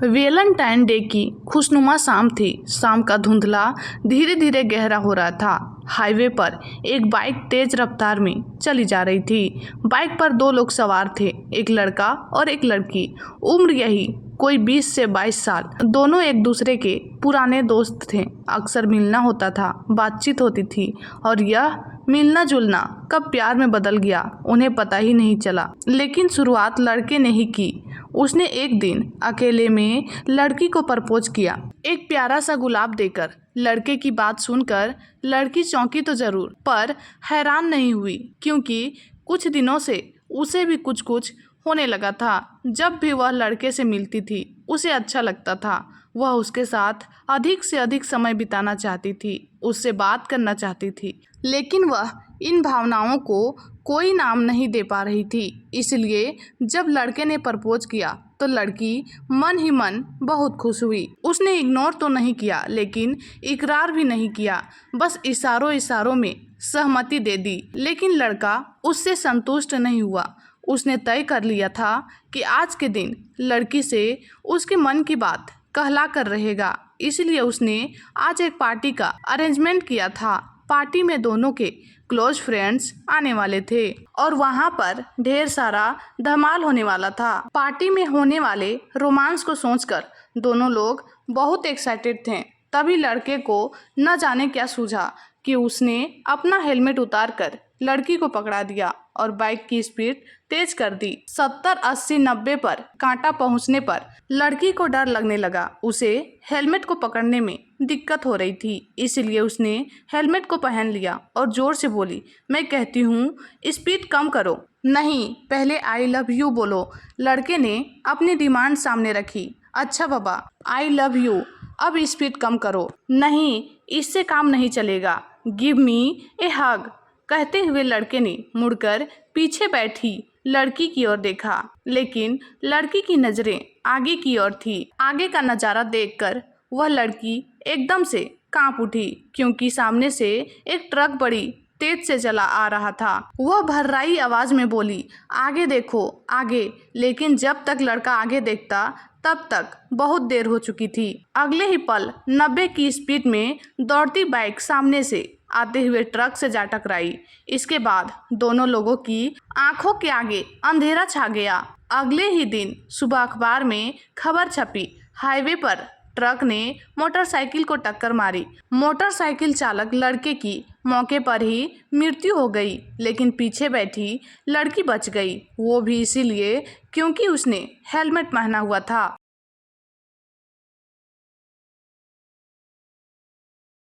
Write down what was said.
Valentine day की खुशनुमा शाम थी। शाम का धुंधला धीरे धीरे गहरा हो रहा था। हाईवे पर एक बाइक तेज रफ्तार में चली जा रही थी। बाइक पर दो लोग सवार थे, एक लड़का और एक लड़की। उम्र यही कोई 20 से 22 साल। दोनों एक दूसरे के पुराने दोस्त थे। अक्सर मिलना होता था, बातचीत होती थी और यह मिलना जुलना कब प्यार में बदल गया उन्हें पता ही नहीं चला। लेकिन शुरुआत लड़के ने ही की। उसने एक दिन अकेले में लड़की को प्रपोज किया, एक प्यारा सा गुलाब देकर। लड़के की बात सुनकर लड़की चौंकी तो जरूर, पर हैरान नहीं हुई, क्योंकि कुछ दिनों से उसे भी कुछ कुछ होने लगा था। जब भी वह लड़के से मिलती थी उसे अच्छा लगता था। वह उसके साथ अधिक से अधिक समय बिताना चाहती थी, उससे बात करना चाहती थी, लेकिन वह इन भावनाओं को कोई नाम नहीं दे पा रही थी। इसलिए जब लड़के ने प्रपोज किया तो लड़की मन ही मन बहुत खुश हुई। उसने इग्नोर तो नहीं किया, लेकिन इकरार भी नहीं किया, बस इशारों इशारों में सहमति दे दी। लेकिन लड़का उससे संतुष्ट नहीं हुआ। उसने तय कर लिया था कि आज के दिन लड़की से उसके मन की बात कहला कर रहेगा। इसलिए उसने आज एक पार्टी का अरेंजमेंट किया था। पार्टी में दोनों के क्लोज फ्रेंड्स आने वाले थे और वहां पर ढेर सारा धमाल होने वाला था। पार्टी में होने वाले रोमांस को सोचकर दोनों लोग बहुत एक्साइटेड थे। तभी लड़के को न जाने क्या सूझा कि उसने अपना हेलमेट उतार कर लड़की को पकड़ा दिया और बाइक की स्पीड तेज कर दी। 70, 80, 90 पर कांटा पहुंचने पर लड़की को डर लगने लगा। उसे हेलमेट को पकड़ने में दिक्कत हो रही थी, इसलिए उसने हेलमेट को पहन लिया और जोर से बोली, मैं कहती हूँ स्पीड कम करो। नहीं, पहले आई लव यू बोलो। लड़के ने अपनी डिमांड सामने रखी। अच्छा बाबा, आई लव यू, अब स्पीड कम करो। नहीं, इससे काम नहीं चलेगा। गिव मी ए हग। कहते हुए लड़के ने मुड़कर पीछे बैठी लड़की की ओर देखा, लेकिन लड़की की नजरें आगे की ओर थी। आगे का नजारा देखकर वह लड़की एकदम से कांप उठी, क्योंकि सामने से एक ट्रक बड़ी तेज से चला आ रहा था। वह भर्राई आवाज में बोली, आगे देखो, आगे। लेकिन जब तक लड़का आगे देखता तब तक बहुत देर हो चुकी थी। अगले ही पल 90 की स्पीड में दौड़ती बाइक सामने से आते हुए ट्रक से जा टकराई। इसके बाद दोनों लोगों की आंखों के आगे अंधेरा छा गया। अगले ही दिन सुबह अखबार में खबर छपी, हाईवे पर ट्रक ने मोटरसाइकिल को टक्कर मारी। मोटरसाइकिल चालक लड़के की मौके पर ही मृत्यु हो गई, लेकिन पीछे बैठी लड़की बच गई। वो भी इसीलिए क्योंकि उसने हेलमेट पहना हुआ था।